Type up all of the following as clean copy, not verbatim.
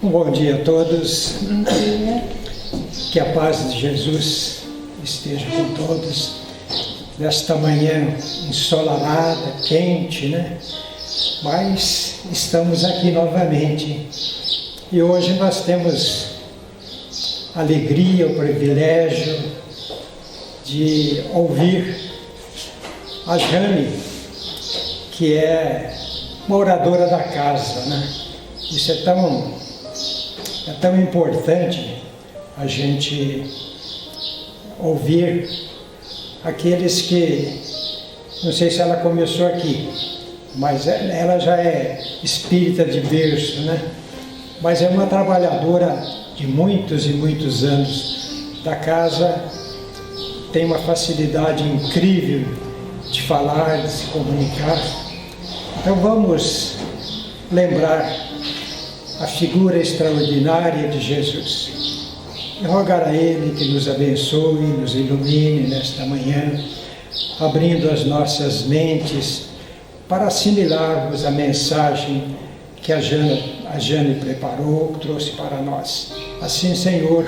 Um bom dia a todos. Bom dia. Que a paz de Jesus esteja com todos. Nesta manhã ensolarada, quente, né? Mas estamos aqui novamente. E hoje nós temos a alegria, o privilégio de ouvir a Jane, que é moradora da casa, né? Isso é tão importante a gente ouvir aqueles que, não sei se ela começou aqui, mas ela já é espírita de berço, né? Mas é uma trabalhadora de muitos e muitos anos da casa, tem uma facilidade incrível de falar, de se comunicar. Então vamos lembrar a figura extraordinária de Jesus. E rogar a Ele que nos abençoe, nos ilumine nesta manhã, abrindo as nossas mentes para assimilarmos a mensagem que a Jane preparou, trouxe para nós. Assim, Senhor,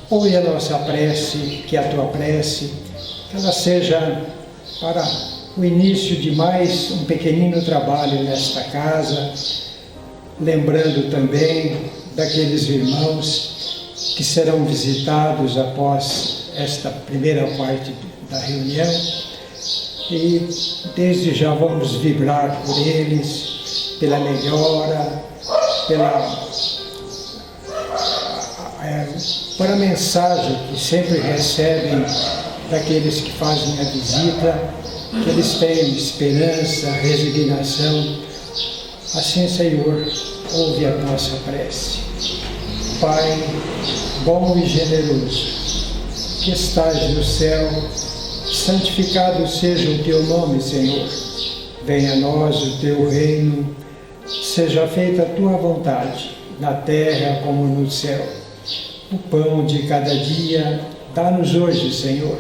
ouve a nossa prece, que é a Tua prece, que ela seja para o início de mais um pequenino trabalho nesta casa, lembrando também daqueles irmãos que serão visitados após esta primeira parte da reunião, e desde já vamos vibrar por eles, pela melhora, para a mensagem que sempre recebem daqueles que fazem a visita, que eles tenham esperança, resignação. Assim, Senhor, ouve a nossa prece. Pai bom e generoso, que estás no céu, santificado seja o Teu nome, Senhor. Venha a nós o Teu reino, seja feita a Tua vontade, na terra como no céu. O pão de cada dia, dá-nos hoje, Senhor.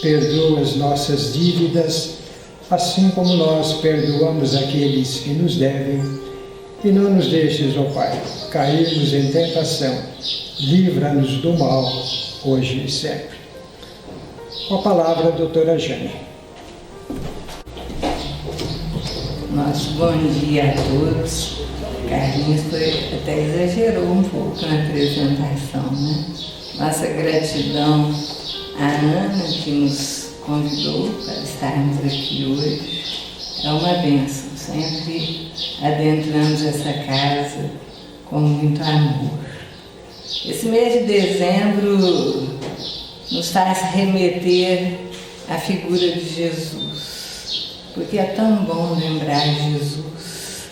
Perdoa as nossas dívidas, assim como nós perdoamos aqueles que nos devem. E não nos deixes, ó Pai, cairmos em tentação. Livra-nos do mal, hoje e sempre. Com a palavra, doutora Jane. Nosso bom dia a todos. Carlinhos até exagerou um pouco na apresentação, né? Nossa gratidão à Ana, que nos convidou para estarmos aqui hoje. É uma bênção, sempre adentramos essa casa com muito amor. Esse mês de dezembro nos faz remeter à figura de Jesus, porque é tão bom lembrar Jesus.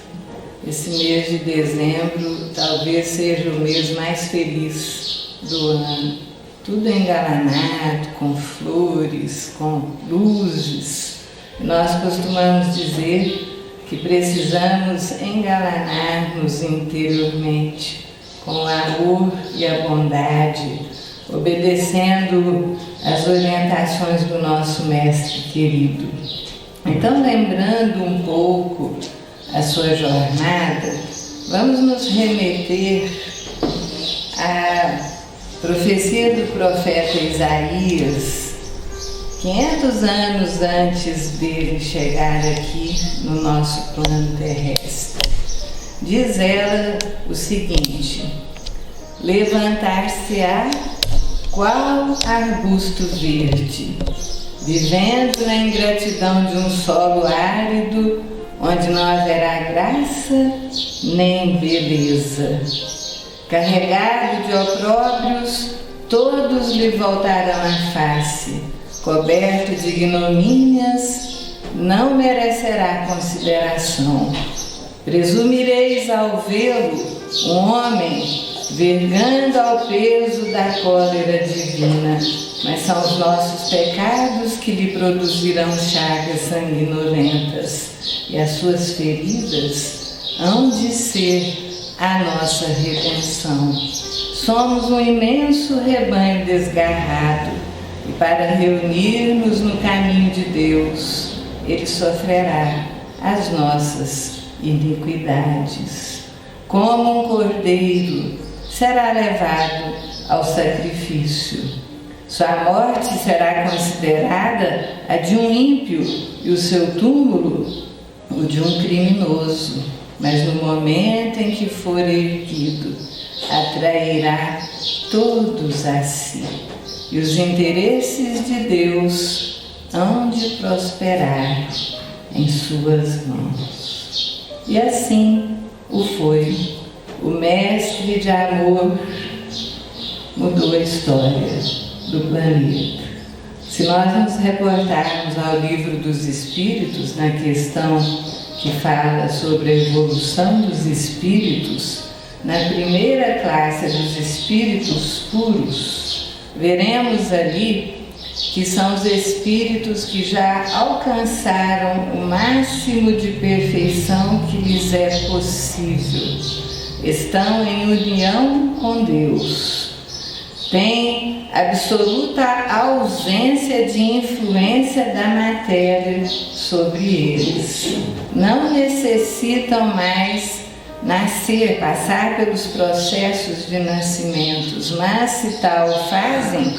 Esse mês de dezembro talvez seja o mês mais feliz do ano. Tudo engalanado, com flores, com luzes. Nós costumamos dizer que precisamos engalanar-nos interiormente com o amor e a bondade, obedecendo às orientações do nosso Mestre querido. Então, lembrando um pouco a sua jornada, vamos nos remeter à profecia do profeta Isaías, 500 anos antes dele chegar aqui no nosso plano terrestre. Diz ela o seguinte: levantar-se-á qual arbusto verde, vivendo na ingratidão de um solo árido, onde não haverá graça nem beleza. Carregado de opróbrios, todos lhe voltarão a face. Coberto de ignomínias, não merecerá consideração. Presumireis ao vê-lo um homem vergando ao peso da cólera divina, mas são os nossos pecados que lhe produzirão chagas sanguinolentas, e as suas feridas hão de ser a nossa redenção. Somos um imenso rebanho desgarrado, e para reunir-nos no caminho de Deus, Ele sofrerá as nossas iniquidades. como um cordeiro, será levado ao sacrifício. Sua morte será considerada a de um ímpio e o seu túmulo o de um criminoso. Mas no momento em que for erguido, atrairá todos a si. E os interesses de Deus hão de prosperar em suas mãos. E assim o foi. O mestre de amor mudou a história do planeta. Se nós nos reportarmos ao Livro dos Espíritos, na questão que fala sobre a evolução dos espíritos, na primeira classe dos espíritos puros, veremos ali que são os espíritos que já alcançaram o máximo de perfeição que lhes é possível. Estão em união com Deus. Têm absoluta ausência de influência da matéria sobre eles. Não necessitam mais nascer, passar pelos processos de nascimentos, mas se tal fazem,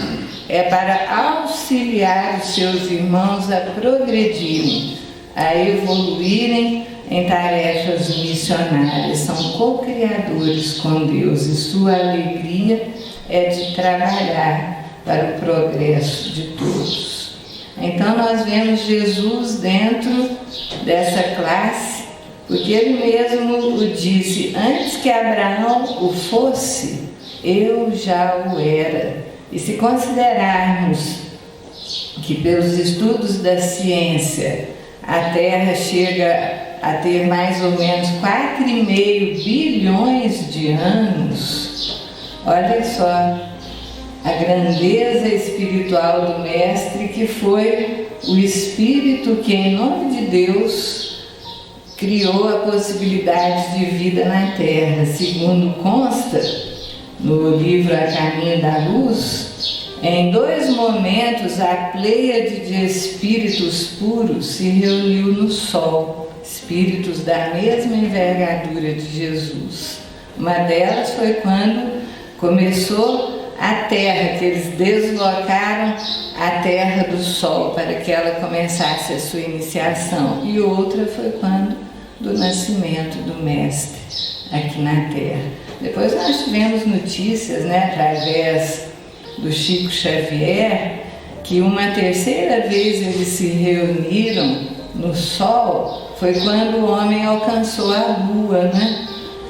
é para auxiliar os seus irmãos a progredirem, a evoluírem em tarefas missionárias. São co-criadores com Deus e sua alegria é de trabalhar para o progresso de todos. Então nós vemos Jesus dentro dessa classe, porque ele mesmo o disse: antes que Abraão o fosse, eu já o era. E se considerarmos que pelos estudos da ciência a Terra chega a ter mais ou menos 4,5 bilhões de anos, olha só a grandeza espiritual do Mestre, que foi o Espírito que, em nome de Deus, criou a possibilidade de vida na Terra. Segundo consta no livro A Caminho da Luz, em 2 momentos a pleiade de espíritos puros se reuniu no Sol, espíritos da mesma envergadura de Jesus. Uma delas foi quando começou a Terra, que eles deslocaram a Terra do Sol para que ela começasse a sua iniciação. E outra foi quando do nascimento do Mestre aqui na Terra. Depois nós tivemos notícias, através do Chico Xavier, que uma terceira vez eles se reuniram no Sol, foi quando o homem alcançou a Lua,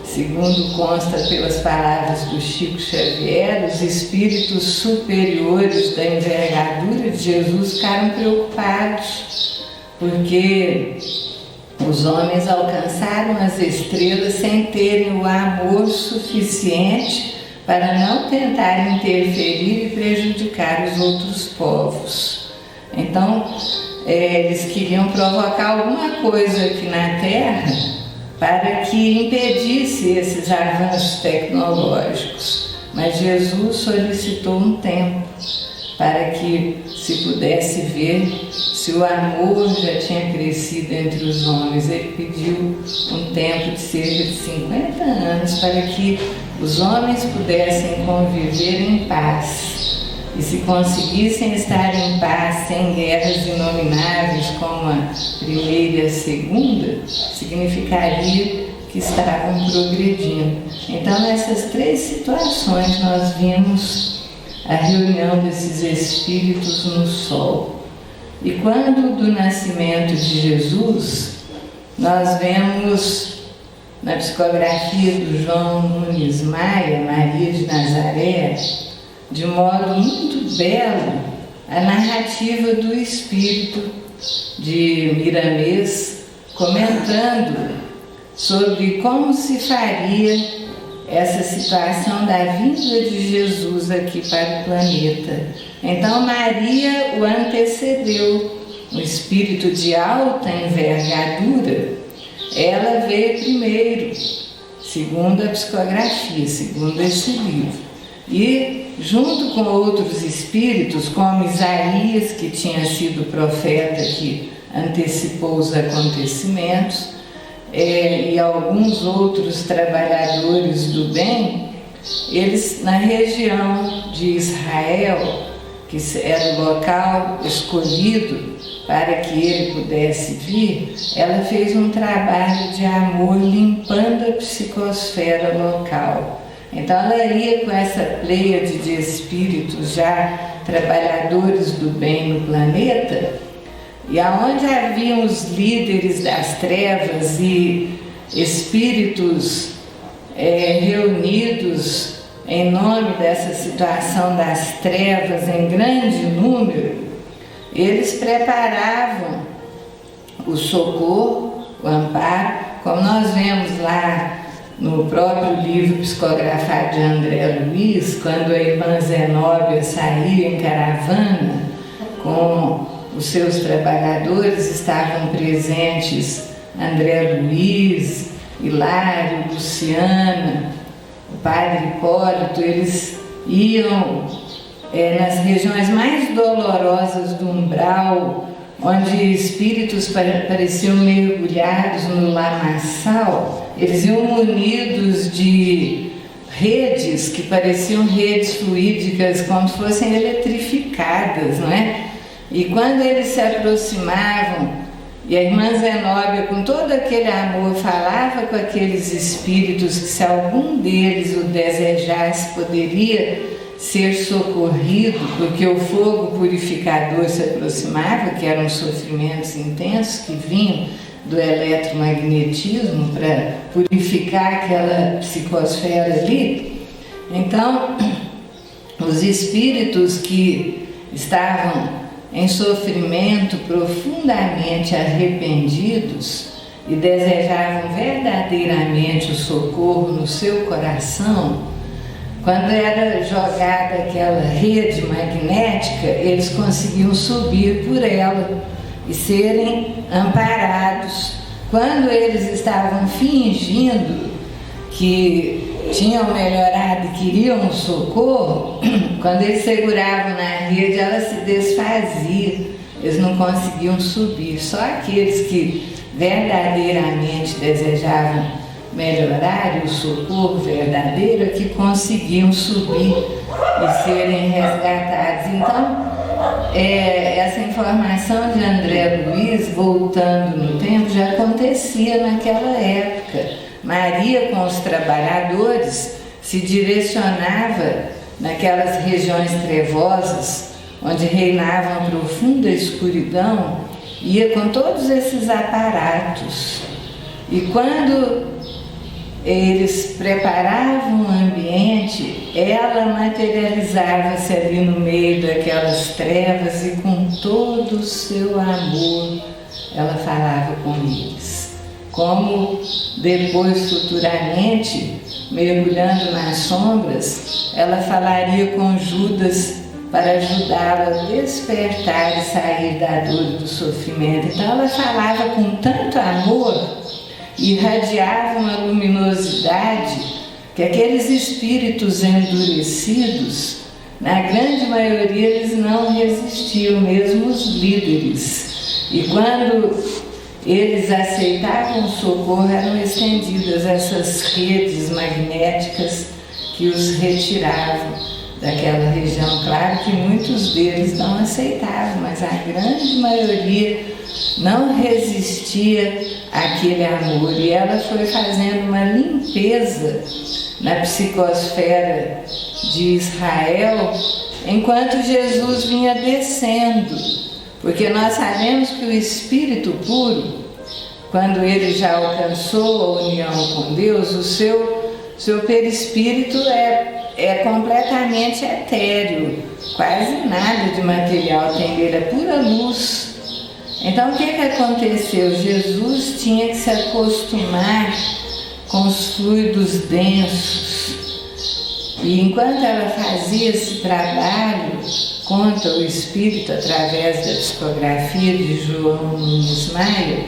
Segundo consta pelas palavras do Chico Xavier, os espíritos superiores da envergadura de Jesus ficaram preocupados, porque os homens alcançaram as estrelas sem terem o amor suficiente para não tentar interferir e prejudicar os outros povos. Então, eles queriam provocar alguma coisa aqui na Terra para que impedisse esses avanços tecnológicos. Mas Jesus solicitou um tempo para que se pudesse ver se o amor já tinha crescido entre os homens. Ele pediu um tempo de cerca de 50 anos para que os homens pudessem conviver em paz. E se conseguissem estar em paz, sem guerras inomináveis como a primeira e a segunda, significaria que estavam progredindo. Então, nessas 3 situações, nós vimos a reunião desses espíritos no Sol. E quando do nascimento de Jesus, nós vemos na psicografia do João Nunes Maia, Maria de Nazaré, de modo muito belo, a narrativa do Espírito de Miramês, comentando sobre como se faria essa situação da vinda de Jesus aqui para o planeta. Então Maria o antecedeu, um espírito de alta envergadura. Ela veio primeiro, segundo a psicografia, segundo esse livro. E junto com outros espíritos, como Isaías, que tinha sido profeta que antecipou os acontecimentos, e alguns outros trabalhadores do bem, eles, na região de Israel, que era o local escolhido para que ele pudesse vir, ela fez um trabalho de amor limpando a psicosfera local. Então ela ia com essa pleiade de espíritos já trabalhadores do bem no planeta, e aonde haviam os líderes das trevas e espíritos reunidos em nome dessa situação das trevas em grande número, eles preparavam o socorro, o amparo, como nós vemos lá no próprio livro psicografado de André Luiz, quando a irmã Zenóbia saía em caravana com os seus trabalhadores, estavam presentes André Luiz, Hilário, Luciana, o padre Hipólito. Eles iam nas regiões mais dolorosas do umbral, onde espíritos pareciam mergulhados no lamaçal. Eles iam munidos de redes que pareciam redes fluídicas, como se fossem eletrificadas, não é? E quando eles se aproximavam, e a irmã Zenóbia, com todo aquele amor, falava com aqueles espíritos que, se algum deles o desejasse, poderia ser socorrido, porque o fogo purificador se aproximava, que eram sofrimentos intensos que vinham do eletromagnetismo para purificar aquela psicosfera ali. Então, os espíritos que estavam em sofrimento, profundamente arrependidos e desejavam verdadeiramente o socorro no seu coração, quando era jogada aquela rede magnética, eles conseguiam subir por ela e serem amparados. Quando eles estavam fingindo que tinham melhorado e queriam socorro, quando eles seguravam na rede, ela se desfazia, eles não conseguiam subir. Só aqueles que verdadeiramente desejavam melhorar e o socorro verdadeiro é que conseguiam subir e serem resgatados. Então, essa informação de André Luiz, voltando no tempo, já acontecia naquela época. Maria, com os trabalhadores, se direcionava naquelas regiões trevosas, onde reinava uma profunda escuridão, ia com todos esses aparatos. E quando eles preparavam o ambiente, ela materializava-se ali no meio daquelas trevas e, com todo o seu amor, ela falava com eles. Como depois, futuramente, mergulhando nas sombras, ela falaria com Judas para ajudá-lo a despertar e sair da dor e do sofrimento. Então ela falava com tanto amor, irradiava uma luminosidade, que aqueles espíritos endurecidos, na grande maioria, eles não resistiam, mesmo os líderes. E quando eles aceitavam o socorro, eram estendidas essas redes magnéticas que os retiravam daquela região. Claro que muitos deles não aceitavam, mas a grande maioria não resistia àquele amor. E ela foi fazendo uma limpeza na psicosfera de Israel, enquanto Jesus vinha descendo. Porque nós sabemos que o espírito puro, quando ele já alcançou a união com Deus, o seu perispírito é completamente etéreo, quase nada de material tem dele, é pura luz. Então o que aconteceu? Jesus tinha que se acostumar com os fluidos densos. E enquanto ela fazia esse trabalho, conta o Espírito, através da psicografia de João Nunes Maia,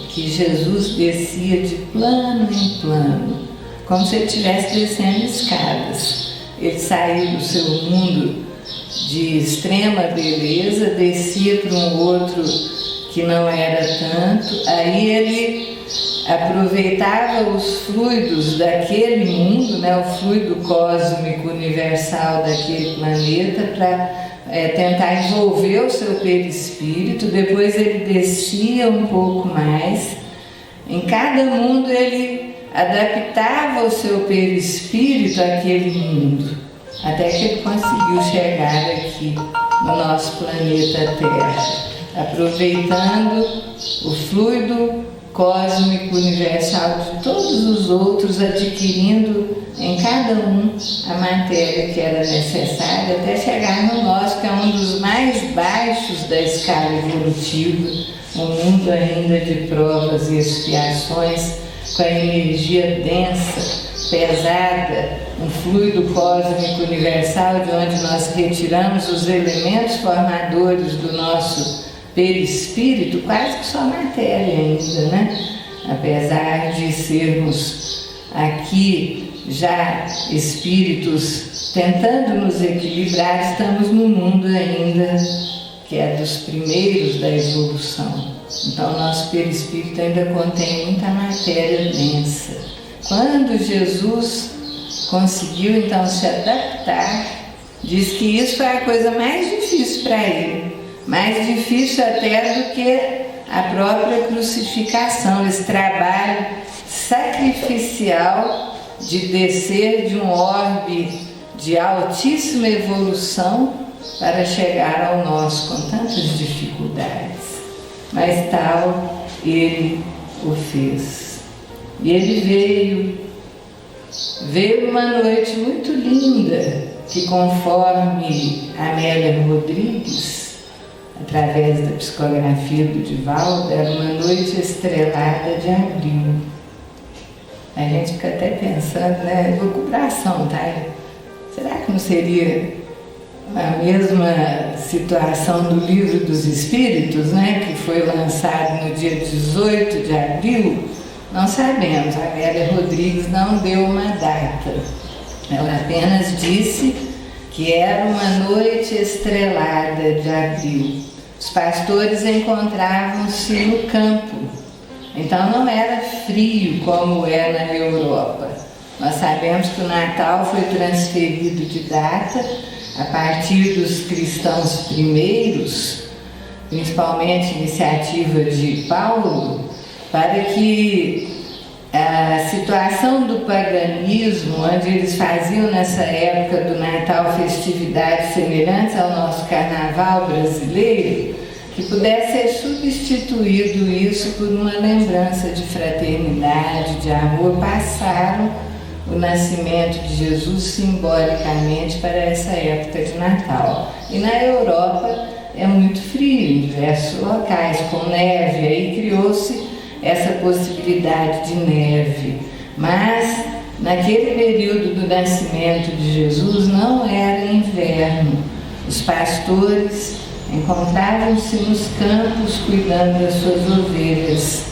que Jesus descia de plano em plano, como se ele estivesse descendo escadas. Ele saiu do seu mundo de extrema beleza, descia para um outro que não era tanto, aí ele aproveitava os fluidos daquele mundo, né, o fluido cósmico universal daquele planeta, para tentar envolver o seu perispírito. Depois ele descia um pouco mais. Em cada mundo ele adaptava o seu perispírito àquele mundo, até que ele conseguiu chegar aqui no nosso planeta Terra, aproveitando o fluido cósmico universal de todos os outros, adquirindo em cada um a matéria que era necessária, até chegar no nosso, que é um dos mais baixos da escala evolutiva, um mundo ainda de provas e expiações, com a energia densa, pesada, um fluido cósmico universal de onde nós retiramos os elementos formadores do nosso perispírito, quase que só matéria ainda, né? Apesar de sermos aqui já espíritos tentando nos equilibrar, estamos no mundo ainda que é dos primeiros da evolução. Então, o nosso perispírito ainda contém muita matéria densa. Quando Jesus conseguiu, então, se adaptar, diz que isso foi a coisa mais difícil para ele, mais difícil até do que a própria crucificação, esse trabalho sacrificial de descer de um orbe de altíssima evolução para chegar ao nosso com tantas dificuldades. Mas tal ele o fez. E ele veio uma noite muito linda, que conforme Amélia Rodrigues, através da psicografia do Divaldo, era uma noite estrelada de abril. A gente fica até pensando, né, elucubração, tá? Será que não seria a mesma situação do Livro dos Espíritos, né, que foi lançado no dia 18 de abril? Não sabemos, a Amélia Rodrigues não deu uma data. Ela apenas disse que era uma noite estrelada de abril. Os pastores encontravam-se no campo, então não era frio como é na Europa. Nós sabemos que o Natal foi transferido de data a partir dos cristãos primeiros, principalmente iniciativa de Paulo, para que a situação do paganismo, onde eles faziam nessa época do Natal festividades semelhantes ao nosso carnaval brasileiro, que pudesse ser substituído isso por uma lembrança de fraternidade, de amor. Passaram o nascimento de Jesus simbolicamente para essa época de Natal. E na Europa é muito frio em diversos locais, com neve, aí criou-se essa possibilidade de neve. Mas naquele período do nascimento de Jesus não era inverno. Os pastores encontravam-se nos campos cuidando das suas ovelhas.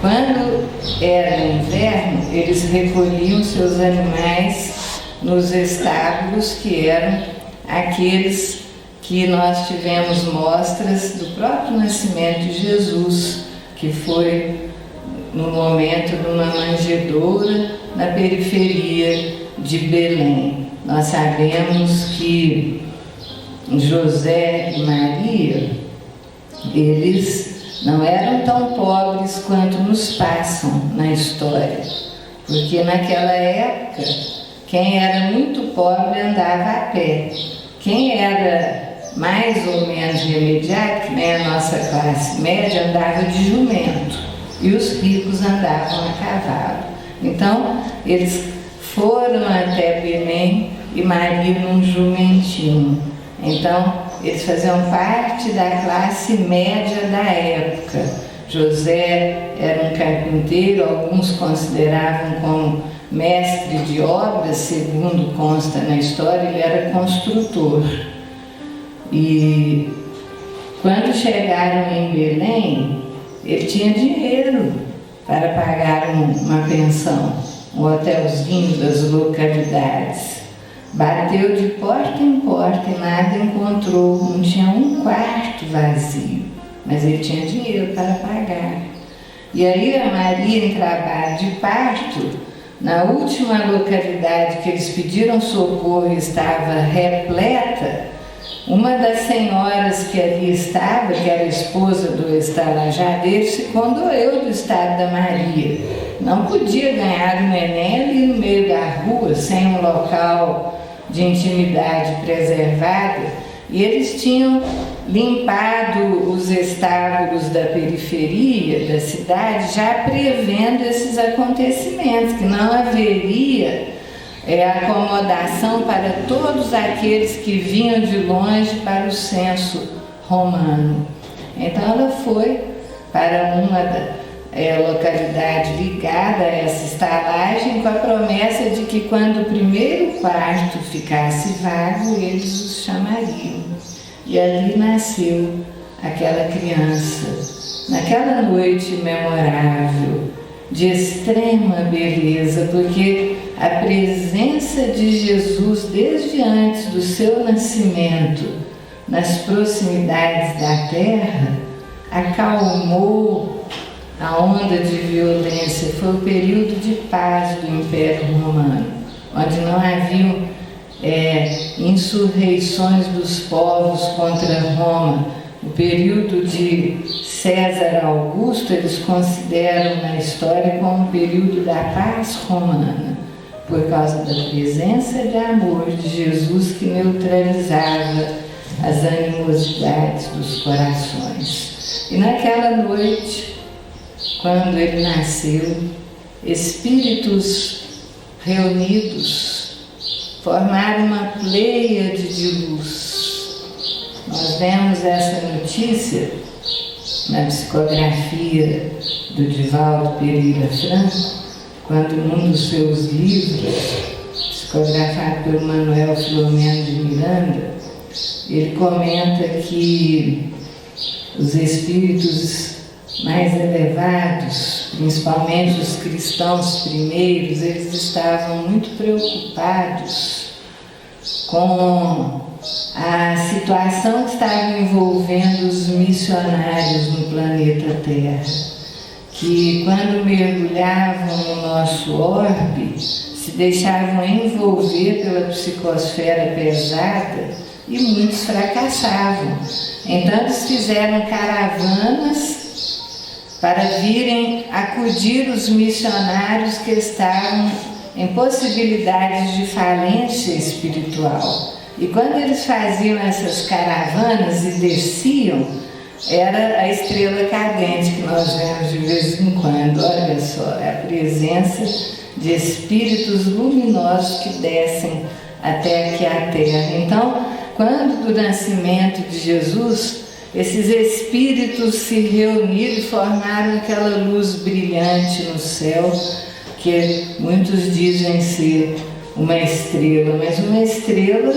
Quando era inverno, eles recolhiam seus animais nos estábulos, que eram aqueles que nós tivemos mostras do próprio nascimento de Jesus, que foi no momento numa manjedoura na periferia de Belém. Nós sabemos que José e Maria, eles não eram tão pobres quanto nos passam na história, porque naquela época quem era muito pobre andava a pé. Quem era mais ou menos remediado, que nem a nossa classe média, andava de jumento, e os ricos andavam a cavalo. Então eles foram até Belém e Maria num jumentinho. Então eles faziam parte da classe média da época. José era um carpinteiro, alguns consideravam como mestre de obras, segundo consta na história, ele era construtor. E quando chegaram em Belém, ele tinha dinheiro para pagar uma pensão, um hotelzinho das localidades. Bateu de porta em porta e nada encontrou, não tinha um quarto vazio. mas ele tinha dinheiro para pagar. E aí a Maria, em trabalho de parto, na última localidade que eles pediram socorro estava repleta, uma das senhoras que ali estava, que era esposa do estalajadeiro, se condoeu do estado da Maria. Não podia ganhar o neném ali no meio da rua, sem um local de intimidade preservada, e eles tinham limpado os estábulos da periferia da cidade, já prevendo esses acontecimentos, que não haveria acomodação para todos aqueles que vinham de longe para o censo romano. Então ela foi para uma localidade ligada a essa estalagem com a promessa de que quando o primeiro quarto ficasse vago, eles os chamariam. E ali nasceu aquela criança, naquela noite memorável, de extrema beleza, porque a presença de Jesus desde antes do seu nascimento, nas proximidades da terra, acalmou a onda de violência. Foi o período de paz do Império Romano, onde não haviam insurreições dos povos contra Roma. O período de César Augusto eles consideram na história como o período da paz romana, por causa da presença de amor de Jesus que neutralizava as animosidades dos corações. E naquela noite, quando ele nasceu, espíritos reunidos formaram uma pleiade de luz. Nós vemos essa notícia na psicografia do Divaldo Pereira Franco, quando num dos seus livros, psicografado por Manuel Filomeno de Miranda, ele comenta que os espíritos mais elevados, principalmente os cristãos primeiros, eles estavam muito preocupados com a situação que estava envolvendo os missionários no planeta Terra, que quando mergulhavam no nosso orbe, se deixavam envolver pela psicosfera pesada e muitos fracassavam. Então eles fizeram caravanas para virem acudir os missionários que estavam em possibilidades de falência espiritual. E quando eles faziam essas caravanas e desciam, era a estrela cadente que nós vemos de vez em quando. Olha só, é a presença de espíritos luminosos que descem até aqui à Terra. Então, quando do nascimento de Jesus, esses espíritos se reuniram e formaram aquela luz brilhante no céu, que muitos dizem ser uma estrela, mas uma estrela,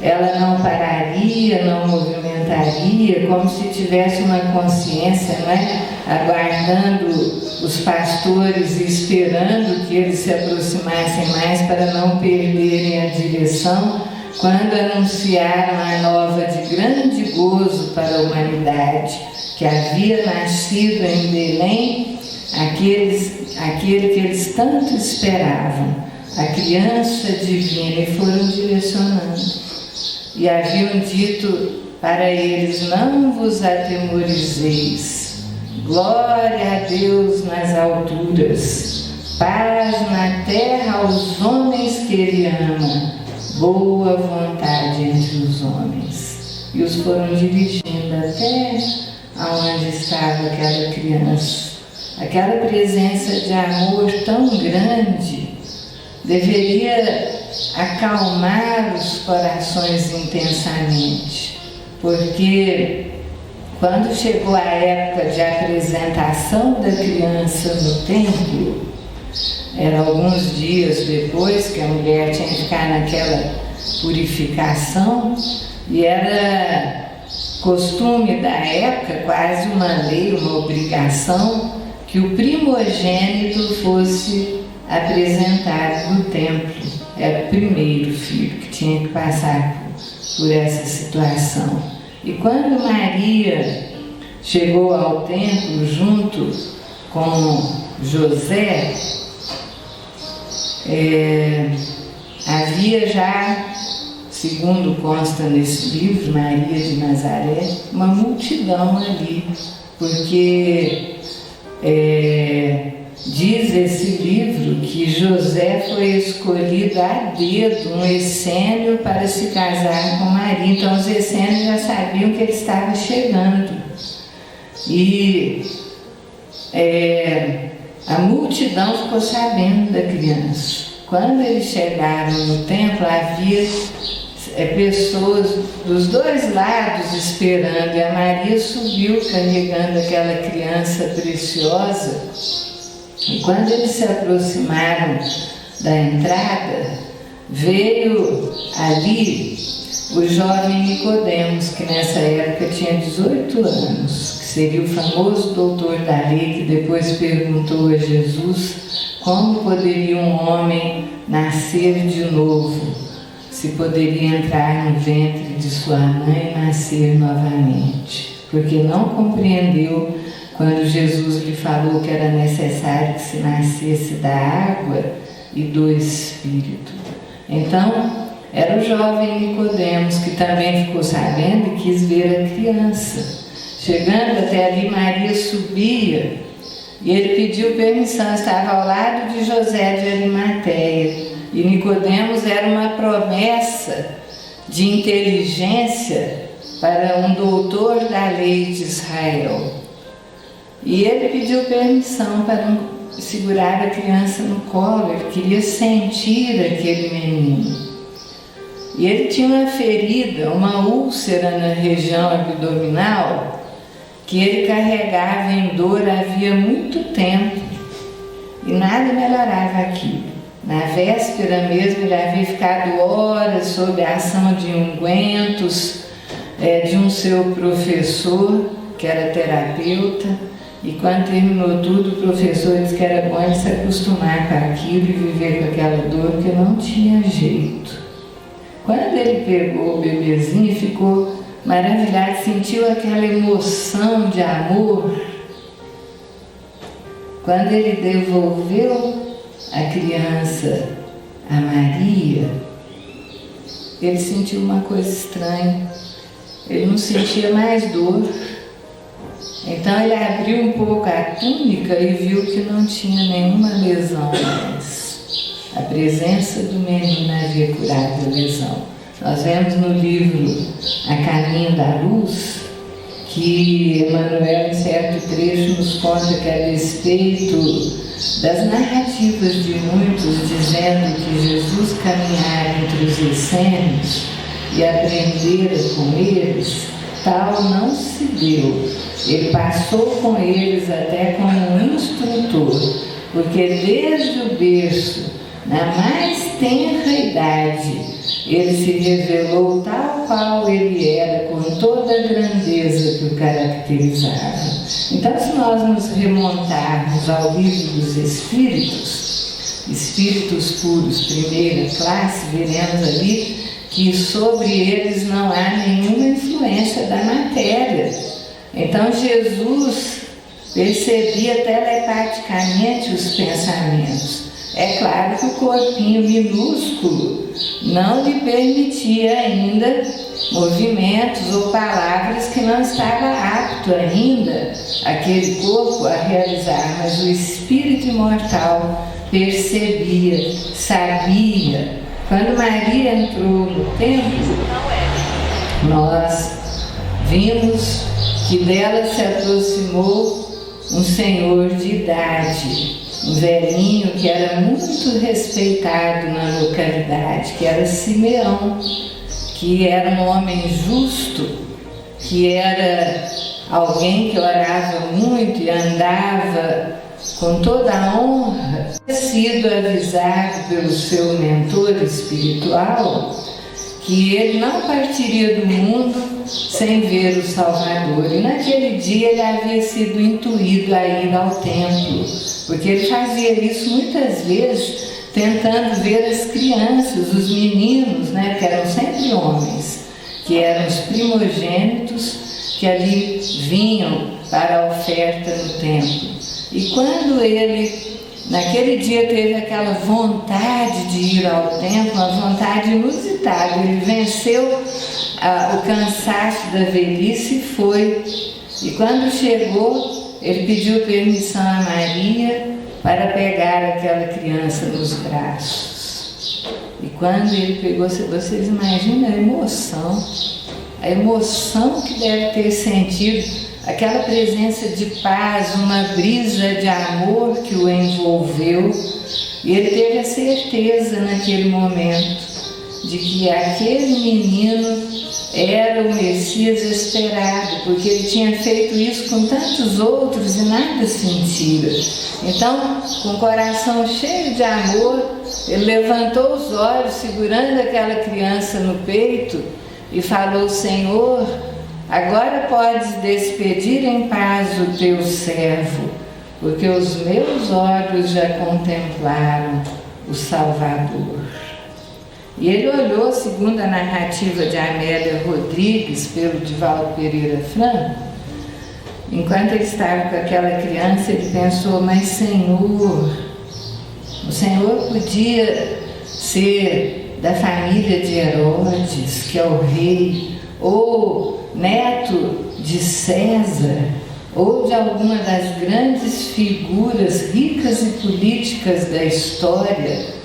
ela não pararia, não movimentaria, como se tivesse uma consciência, não é? Aguardando os pastores e esperando que eles se aproximassem mais para não perderem a direção, quando anunciaram a nova de grande gozo para a humanidade, que havia nascido em Belém aquele que eles tanto esperavam, a criança divina, e foram direcionando. E haviam dito para eles: não vos atemorizeis, glória a Deus nas alturas, paz na terra aos homens que Ele ama, boa vontade entre os homens. E os foram dirigindo até aonde estava aquela criança. Aquela presença de amor tão grande deveria acalmar os corações intensamente, porque quando chegou a época de apresentação da criança no templo, era alguns dias depois que a mulher tinha que ficar naquela purificação, e era costume da época, quase uma lei, uma obrigação, que o primogênito fosse apresentado no templo. Era o primeiro filho que tinha que passar por essa situação. E quando Maria chegou ao templo junto com José, havia já, segundo consta nesse livro, Maria de Nazaré, uma multidão ali, porque diz esse livro que José foi escolhido a dedo, um essênio, para se casar com Maria. Então os essênios já sabiam que ele estava chegando. E a multidão ficou sabendo da criança. Quando eles chegaram no templo, havia pessoas dos dois lados esperando, e a Maria subiu carregando aquela criança preciosa. E quando eles se aproximaram da entrada, veio ali o jovem Nicodemos, que nessa época tinha 18 anos, que seria o famoso doutor da lei, que depois perguntou a Jesus como poderia um homem nascer de novo, se poderia entrar no ventre de sua mãe e nascer novamente, porque não compreendeu quando Jesus lhe falou que era necessário que se nascesse da água e do Espírito. Então, era o jovem Nicodemos, que também ficou sabendo e quis ver a criança. Chegando até ali, Maria subia e ele pediu permissão, estava ao lado de José de Arimateia. E Nicodemos era uma promessa de inteligência para um doutor da lei de Israel. E ele pediu permissão para segurar a criança no colo, ele queria sentir aquele menino. E ele tinha uma ferida, uma úlcera na região abdominal, que ele carregava em dor havia muito tempo, e nada melhorava aquilo. Na véspera mesmo ele havia ficado horas sob a ação de ungüentos de um seu professor, que era terapeuta. E quando terminou tudo, o professor disse que era bom ele se acostumar com aquilo e viver com aquela dor, porque não tinha jeito. Quando ele pegou o bebezinho, ficou maravilhado, sentiu aquela emoção de amor. Quando ele devolveu a criança a Maria, ele sentiu uma coisa estranha. Ele não sentia mais dor. Então ele abriu um pouco a túnica e viu que não tinha nenhuma lesão mais. A presença do menino havia curado a lesão. Nós vemos no livro A Caminho da Luz que Emmanuel, em certo trecho, nos conta que, a despeito das narrativas de muitos dizendo que Jesus caminhara entre os essênios e aprendera com eles, tal não se deu. Ele passou com eles até como um instrutor, porque desde o berço, na mais tenra idade, ele se revelou tal qual ele era, com toda a grandeza que o caracterizava. Então, se nós nos remontarmos ao livro dos Espíritos, Espíritos Puros, primeira classe, veremos ali que sobre eles não há nenhuma influência da matéria. Então Jesus percebia telepaticamente os pensamentos. É claro que o corpinho minúsculo não lhe permitia ainda movimentos ou palavras que não estava apto ainda aquele corpo a realizar, mas o espírito imortal percebia, sabia. Quando Maria entrou no templo, nós vimos que dela se aproximou um senhor de idade, um velhinho que era muito respeitado na localidade, que era Simeão, que era um homem justo, que era alguém que orava muito e andava com toda a honra. Tinha sido avisado pelo seu mentor espiritual que ele não partiria do mundo sem ver o Salvador. E naquele dia ele havia sido intuído a ir ao templo, porque ele fazia isso muitas vezes, tentando ver as crianças, os meninos, que eram sempre homens, que eram os primogênitos, que ali vinham para a oferta no templo. E quando ele, naquele dia, teve aquela vontade de ir ao templo, uma vontade inusitada, ele venceu o cansaço da velhice e foi. E quando chegou, ele pediu permissão a Maria para pegar aquela criança nos braços. E quando ele pegou, vocês imaginam a emoção que deve ter sentido, aquela presença de paz, uma brisa de amor que o envolveu. E ele teve a certeza naquele momento de que aquele menino era o Messias esperado, porque ele tinha feito isso com tantos outros e nada sentia. Então, com o coração cheio de amor, ele levantou os olhos, segurando aquela criança no peito, e falou: Senhor, agora podes despedir em paz o teu servo, porque os meus olhos já contemplaram o Salvador. E ele olhou, segundo a narrativa de Amélia Rodrigues, pelo Divaldo Pereira Franco, enquanto ele estava com aquela criança, ele pensou: mas Senhor, o Senhor podia ser da família de Herodes, que é o rei, ou neto de César, ou de alguma das grandes figuras ricas e políticas da história.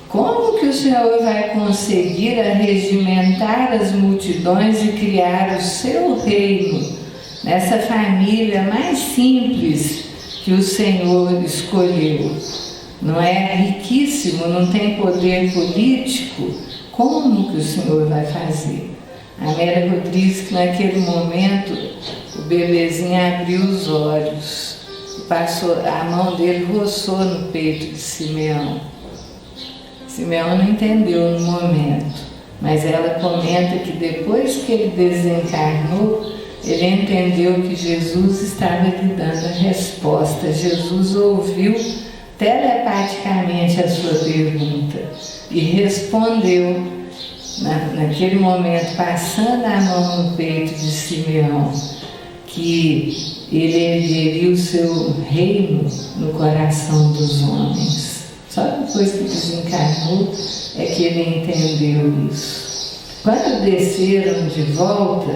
Como que o Senhor vai conseguir arregimentar as multidões e criar o seu reino nessa família mais simples que o Senhor escolheu? Não é riquíssimo, não tem poder político? Como que o Senhor vai fazer? A Amélia Rodrigues, que naquele momento o bebezinho abriu os olhos, passou, a mão dele roçou no peito de Simeão. Simeão não entendeu no momento, mas ela comenta que depois que ele desencarnou, ele entendeu que Jesus estava lhe dando a resposta. Jesus ouviu telepaticamente a sua pergunta e respondeu, naquele momento, passando a mão no peito de Simeão, que ele ergueria o seu reino no coração dos homens. Só depois que desencarnou é que ele entendeu isso. Quando desceram de volta,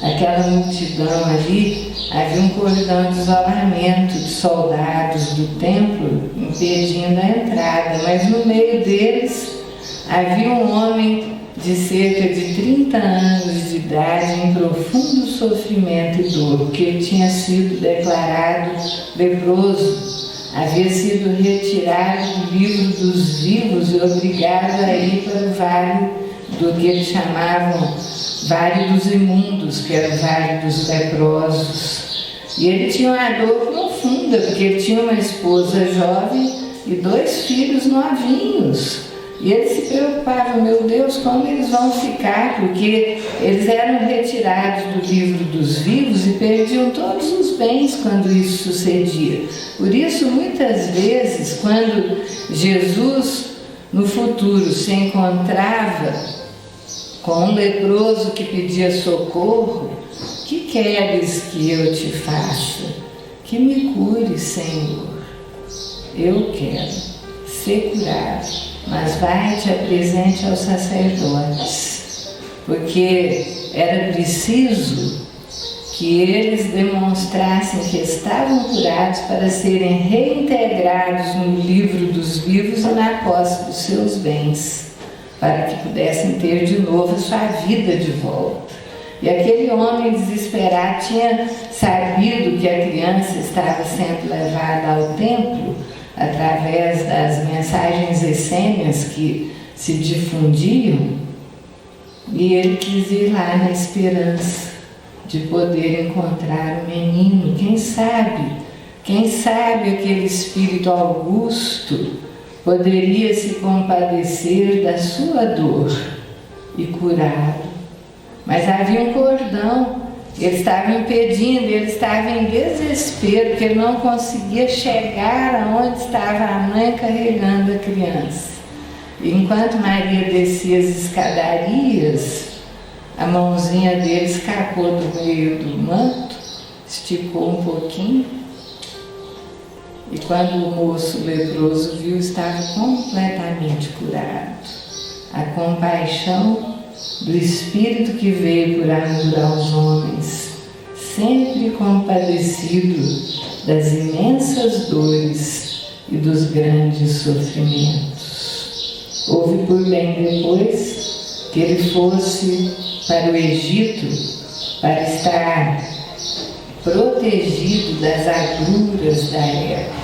aquela multidão ali, havia um cordão de isolamento de soldados do templo impedindo a entrada, mas no meio deles havia um homem de cerca de 30 anos de idade em profundo sofrimento e dor, porque ele tinha sido declarado leproso. Havia sido retirado do livro dos vivos e obrigado a ir para o vale do que eles chamavam Vale dos Imundos, que era o Vale dos Leprosos. E ele tinha uma dor profunda, porque ele tinha uma esposa jovem e 2 filhos novinhos. E ele se preocupava: meu Deus, como eles vão ficar? Porque eles eram retirados do livro dos vivos e perdiam todos os bens quando isso sucedia. Por isso, muitas vezes, quando Jesus, no futuro, se encontrava com um leproso que pedia socorro: que queres que eu te faça? Que me cure, Senhor. Eu quero ser curado. Mas vai, te apresente aos sacerdotes, porque era preciso que eles demonstrassem que estavam curados para serem reintegrados no livro dos vivos e na posse dos seus bens, para que pudessem ter de novo a sua vida de volta. E aquele homem desesperado tinha sabido que a criança estava sendo levada ao templo através das mensagens essênias que se difundiam, e ele quis ir lá na esperança de poder encontrar o menino. Quem sabe aquele espírito augusto poderia se compadecer da sua dor e curá-lo. Mas havia um cordão. Ele estava impedindo, ele estava em desespero, porque ele não conseguia chegar aonde estava a mãe carregando a criança. E enquanto Maria descia as escadarias, a mãozinha dele escapou do meio do manto, esticou um pouquinho, e quando o moço leproso viu, estava completamente curado. A compaixão do Espírito que veio por amor aos homens, sempre compadecido das imensas dores e dos grandes sofrimentos. Houve por bem depois que ele fosse para o Egito para estar protegido das agruras da época.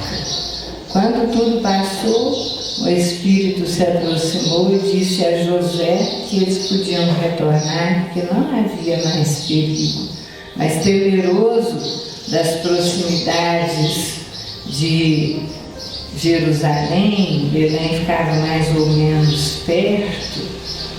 Quando tudo passou, o Espírito se aproximou e disse a José que eles podiam retornar, porque não havia mais perigo. Mas temeroso das proximidades de Jerusalém, Belém ficava mais ou menos perto,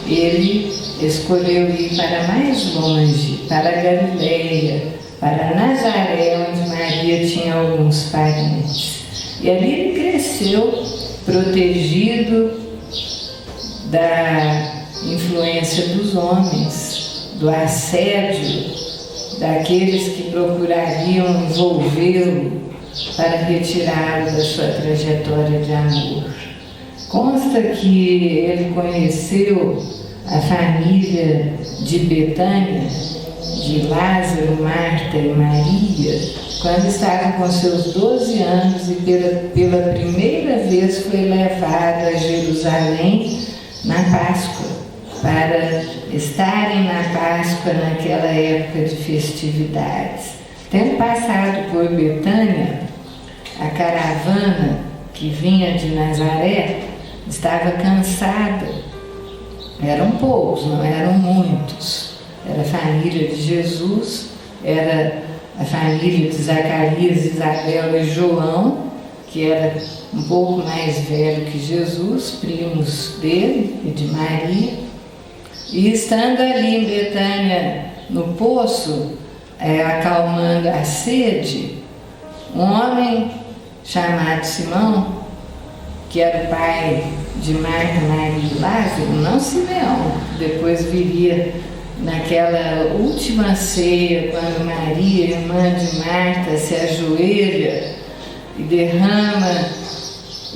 ele escolheu ir para mais longe, para a Galileia, para Nazaré, onde Maria tinha alguns parentes. E ali ele cresceu, protegido da influência dos homens, do assédio daqueles que procurariam envolvê-lo para retirá-lo da sua trajetória de amor. Consta que ele conheceu a família de Betânia, de Lázaro, Marta e Maria, quando estavam com seus 12 anos e pela primeira vez foi levado a Jerusalém na Páscoa, para estarem na Páscoa naquela época de festividades. Tendo passado por Betânia, a caravana que vinha de Nazaré estava cansada. Eram poucos, não eram muitos. Era a família de Jesus, era a família de Zacarias, Isabel e João, que era um pouco mais velho que Jesus, primos dele e de Maria. E estando ali em Betânia, no poço, acalmando a sede, um homem chamado Simão, que era o pai de Marta, Maria e Lázaro, não Simeão, depois viria naquela última ceia, quando Maria, irmã de Marta, se ajoelha e derrama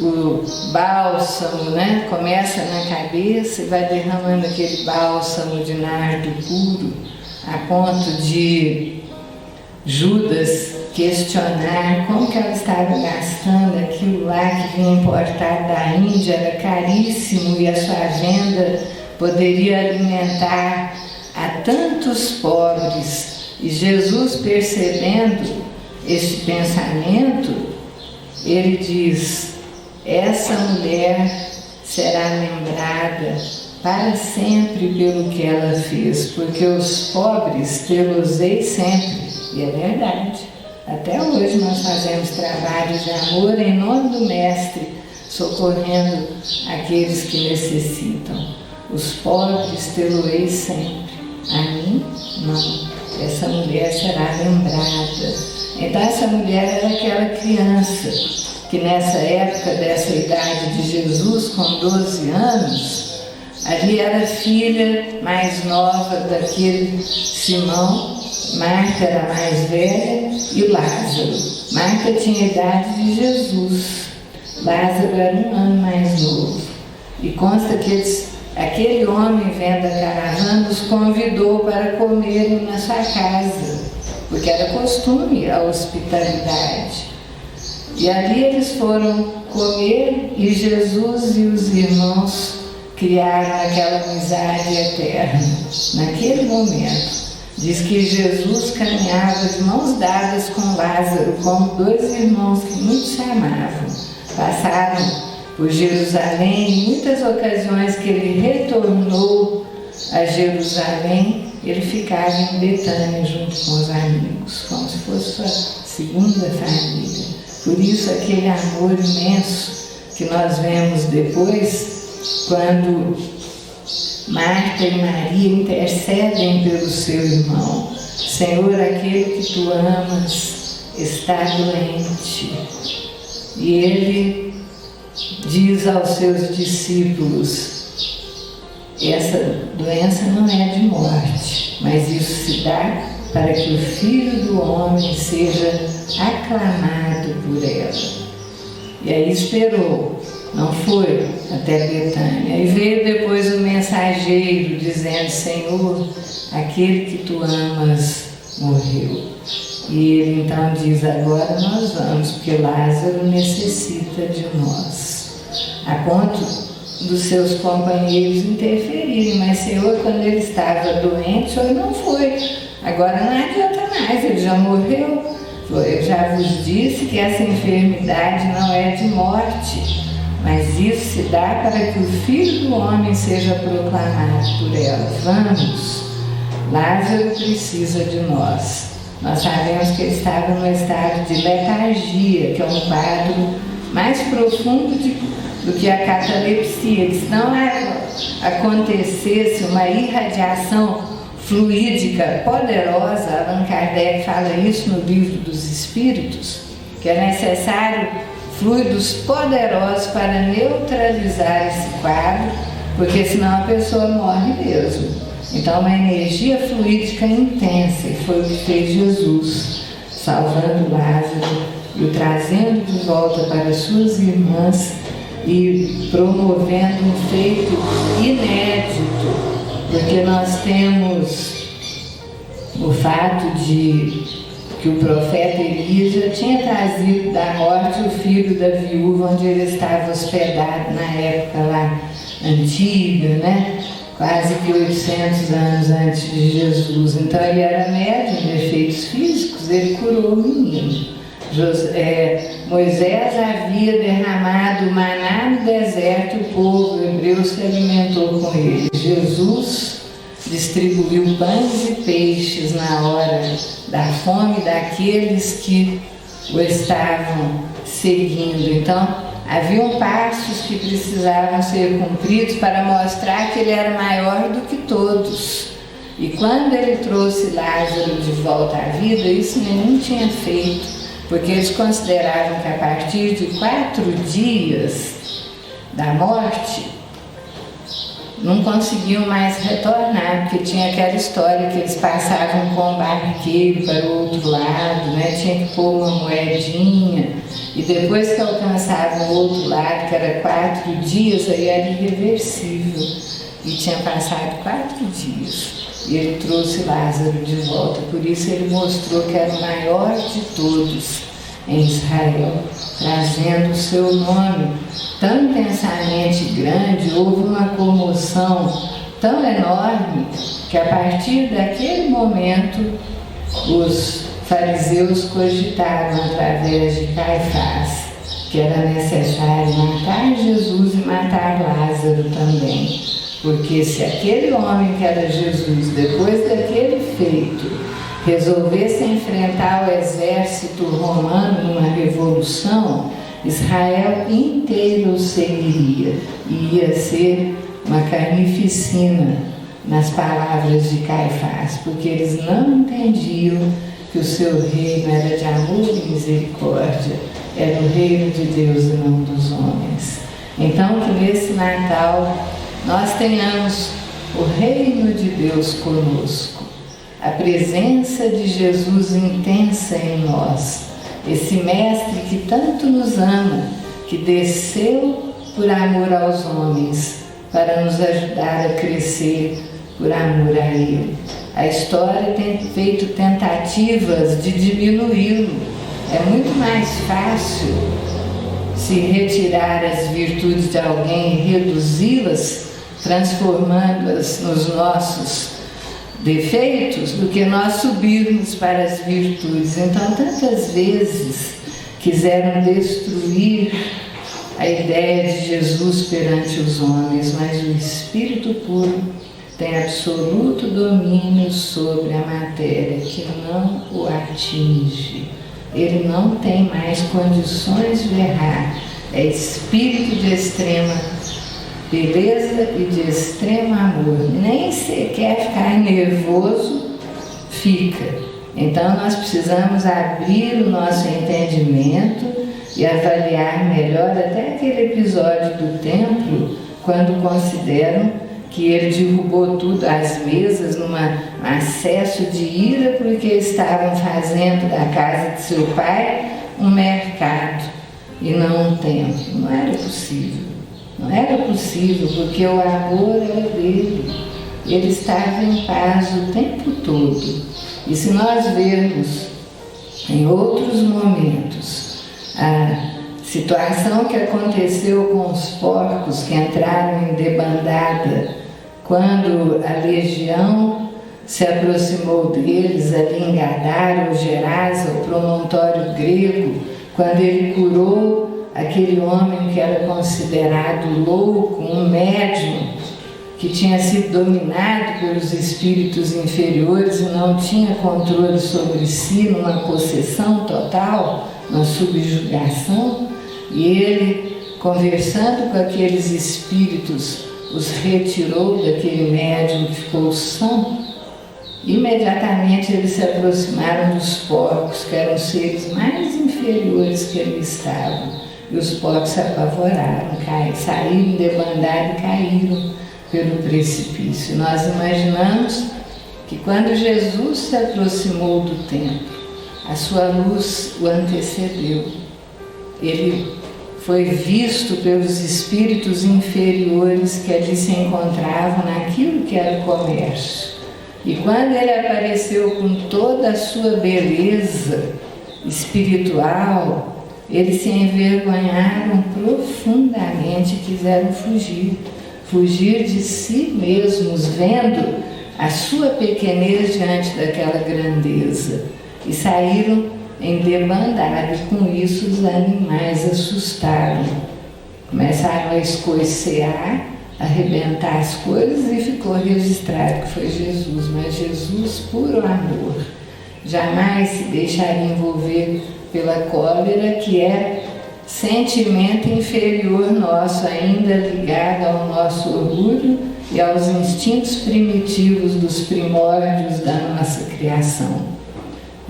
o bálsamo, né? Começa na cabeça e vai derramando aquele bálsamo de nardo puro, a ponto de Judas questionar como que ela estava gastando aquilo lá que vinha importado da Índia, era caríssimo e a sua venda poderia alimentar a tantos pobres. E Jesus, percebendo este pensamento, ele diz: essa mulher será lembrada para sempre pelo que ela fez, porque os pobres tê-los-ei sempre. E é verdade. Até hoje nós fazemos trabalhos de amor em nome do Mestre, socorrendo aqueles que necessitam. Os pobres tê-los-ei sempre. A mim, não. Essa mulher será lembrada. Então essa mulher era aquela criança que nessa época dessa idade de Jesus, com 12 anos, ali era filha mais nova daquele Simão. Marta era mais velha e Lázaro. Marta tinha a idade de Jesus. Lázaro era 1 ano mais novo. E consta que aquele homem, vendo a caravana, os convidou para comerem na sua casa, porque era costume a hospitalidade. E ali eles foram comer e Jesus e os irmãos criaram aquela amizade eterna. Naquele momento, diz que Jesus caminhava de mãos dadas com Lázaro, como 2 irmãos que muito se amavam. Passaram por Jerusalém, em muitas ocasiões que ele retornou a Jerusalém, ele ficava em Betânia junto com os amigos, como se fosse sua segunda família. Por isso aquele amor imenso que nós vemos depois, quando Marta e Maria intercedem pelo seu irmão. Senhor, aquele que tu amas está doente. E ele diz aos seus discípulos: essa doença não é de morte, mas isso se dá para que o Filho do Homem seja aclamado por ela. E aí esperou, não foi até Betânia. E veio depois o mensageiro dizendo: Senhor, aquele que tu amas morreu. E ele então diz: agora nós vamos, porque Lázaro necessita de nós. A ponto dos seus companheiros interferirem: mas Senhor, quando ele estava doente, o Senhor não foi. Agora não adianta mais, ele já morreu. Eu já vos disse que essa enfermidade não é de morte, mas isso se dá para que o Filho do Homem seja proclamado por ela. Vamos, Lázaro precisa de nós. Nós sabemos que ele estava no estado de letargia, que é um quadro mais profundo do que a catalepsia. Se não acontecesse uma irradiação fluídica poderosa, Allan Kardec fala isso no Livro dos Espíritos, que é necessário fluidos poderosos para neutralizar esse quadro, porque senão a pessoa morre mesmo. Então, uma energia fluídica intensa, e foi o que fez Jesus, salvando Lázaro e o trazendo de volta para suas irmãs e promovendo um feito inédito, porque nós temos o fato de que o profeta Elias já tinha trazido da morte o filho da viúva onde ele estava hospedado na época lá antiga, né? Quase que 800 anos antes de Jesus. Então ele era médium de efeitos físicos, ele curou o menino. Moisés havia derramado maná no deserto e o povo hebreu se alimentou com ele. Jesus distribuiu pães e peixes na hora da fome daqueles que o estavam seguindo. Então, haviam passos que precisavam ser cumpridos para mostrar que ele era maior do que todos. E quando ele trouxe Lázaro de volta à vida, isso nenhum tinha feito, porque eles consideravam que a partir de 4 dias da morte, não conseguiam mais retornar, porque tinha aquela história que eles passavam com um barqueiro para o outro lado, né? Tinha que pôr uma moedinha, e depois que alcançavam o outro lado, que era 4 dias, aí era irreversível, e tinha passado 4 dias. E ele trouxe Lázaro de volta, por isso ele mostrou que era o maior de todos em Israel, trazendo o seu nome tão intensamente grande. Houve uma comoção tão enorme que a partir daquele momento os fariseus cogitaram através de Caifás que era necessário matar Jesus e matar Lázaro também. Porque se aquele homem que era Jesus, depois daquele feito, resolvesse enfrentar o exército romano numa revolução, Israel inteiro o seguiria e ia ser uma carnificina, nas palavras de Caifás, porque eles não entendiam que o seu reino era de amor e misericórdia, era o reino de Deus e não dos homens. Então, que nesse Natal nós tenhamos o reino de Deus conosco, a presença de Jesus intensa em nós, esse mestre que tanto nos ama, que desceu por amor aos homens, para nos ajudar a crescer por amor a Ele. A história tem feito tentativas de diminuí-lo. É muito mais fácil se retirar as virtudes de alguém e reduzi-las, transformando-as nos nossos defeitos, do que nós subirmos para as virtudes. Então, tantas vezes quiseram destruir a ideia de Jesus perante os homens, mas o Espírito puro tem absoluto domínio sobre a matéria, que não o atinge. Ele não tem mais condições de errar. É espírito de extrema beleza e de extremo amor. Nem sequer ficar nervoso fica. Então nós precisamos abrir o nosso entendimento e avaliar melhor até aquele episódio do templo, quando consideram que ele derrubou tudo, as mesas, num acesso de ira, porque estavam fazendo da casa de seu pai um mercado e não um templo. Não era possível. Não era possível, porque o amor era dele. Ele estava em paz o tempo todo. E se nós vermos em outros momentos a situação que aconteceu com os porcos que entraram em debandada, quando a legião se aproximou deles ali em Gadara ou Gerasa, o promontório grego, quando ele curou aquele homem que era considerado louco, um médium, que tinha sido dominado pelos espíritos inferiores e não tinha controle sobre si, numa possessão total, uma subjugação, e ele, conversando com aqueles espíritos, os retirou daquele médium que ficou são. Imediatamente eles se aproximaram dos porcos, que eram os seres mais inferiores que ali estavam, e os porcos se apavoraram, saíram em debandada e caíram pelo precipício. Nós imaginamos que quando Jesus se aproximou do templo, a sua luz o antecedeu. Ele foi visto pelos espíritos inferiores que ali se encontravam naquilo que era o comércio. E quando ele apareceu com toda a sua beleza espiritual, eles se envergonharam profundamente e quiseram fugir de si mesmos, vendo a sua pequenez diante daquela grandeza, e saíram em debandada, e com isso os animais assustaram, começaram a escoicear, arrebentar as coisas, e ficou registrado que foi Jesus. Mas Jesus, puro amor, jamais se deixaria envolver pela cólera, que é sentimento inferior nosso, ainda ligado ao nosso orgulho e aos instintos primitivos dos primórdios da nossa criação.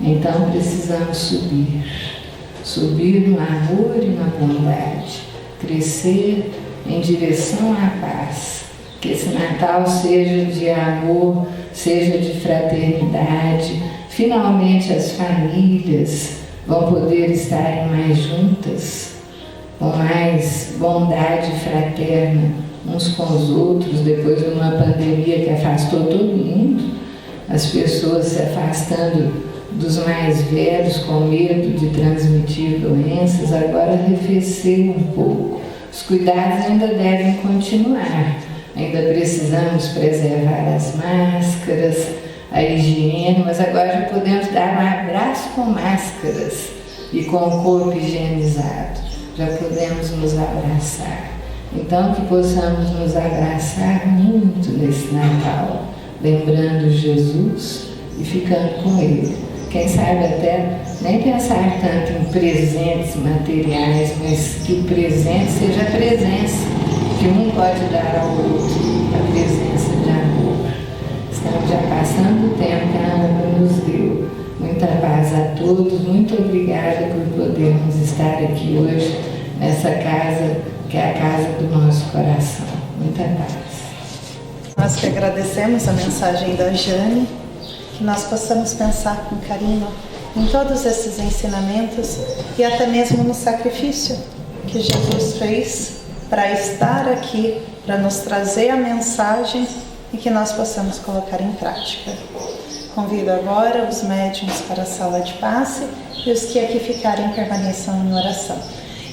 Então precisamos subir no amor e na bondade, crescer em direção à paz. Que esse Natal seja de amor, seja de fraternidade. Finalmente as famílias vão poder estar mais juntas, com mais bondade fraterna uns com os outros, depois de uma pandemia que afastou todo mundo, as pessoas se afastando dos mais velhos com medo de transmitir doenças, agora arrefeceu um pouco. Os cuidados ainda devem continuar, ainda precisamos preservar as máscaras, a higiene, mas agora já podemos dar um abraço com máscaras e com o corpo higienizado. Já podemos nos abraçar. Então que possamos nos abraçar muito nesse Natal, lembrando Jesus e ficando com Ele. Quem sabe até nem pensar tanto em presentes materiais, mas que o presente seja a presença que um pode dar ao outro, a presença de amor. Estamos já passando o tempo que a Ana nos deu. Muita paz a todos, muito obrigada por podermos estar aqui hoje nessa casa que é a casa do nosso coração. Muita paz. Nós que agradecemos a mensagem da Jane, que nós possamos pensar com carinho em todos esses ensinamentos e até mesmo no sacrifício que Jesus fez para estar aqui, para nos trazer a mensagem e que nós possamos colocar em prática. Convido agora os médiuns para a sala de passe e os que aqui ficarem permaneçam em oração.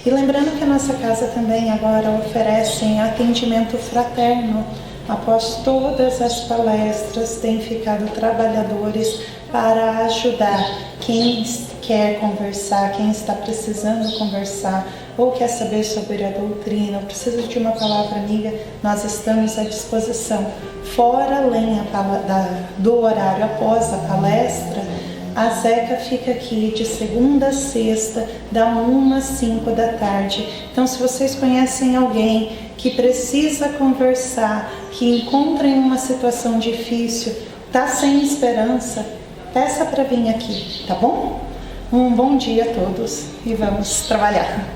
E lembrando que a nossa casa também agora oferece atendimento fraterno. Após todas as palestras, têm ficado trabalhadores para ajudar quem quer conversar, quem está precisando conversar, ou quer saber sobre a doutrina, ou precisa de uma palavra amiga, nós estamos à disposição. Fora além do horário após a palestra, a Zeca fica aqui de segunda a sexta, da 1 às 5 da tarde. Então, se vocês conhecem alguém que precisa conversar, que encontra em uma situação difícil, está sem esperança, peça para vir aqui, tá bom? Um bom dia a todos e vamos trabalhar.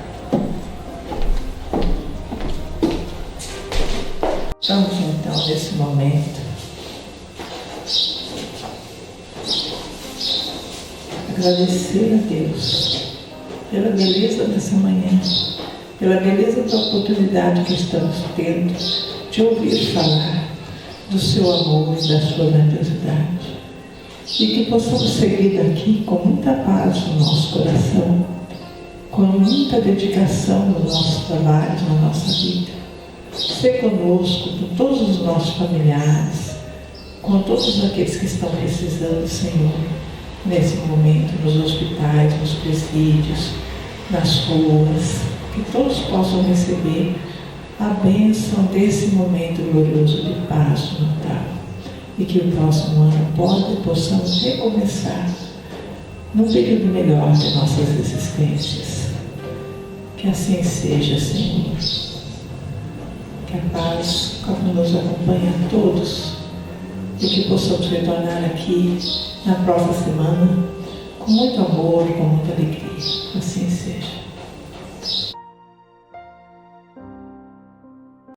Vamos então nesse momento. Agradecer a Deus pela beleza dessa manhã, pela beleza da oportunidade que estamos tendo de ouvir falar do seu amor e da sua grandiosidade. E que possamos seguir daqui com muita paz no nosso coração, com muita dedicação no nosso trabalho, na nossa vida. Ser conosco, com todos os nossos familiares, com todos aqueles que estão precisando, Senhor, nesse momento, nos hospitais, nos presídios, nas ruas, que todos possam receber a bênção desse momento glorioso de paz no Natal. E que o próximo ano possamos recomeçar num período melhor de nossas existências. Que assim seja, Senhor. Que a paz nos acompanhe a todos e que possamos retornar aqui na próxima semana com muito amor, com muita alegria. Assim seja.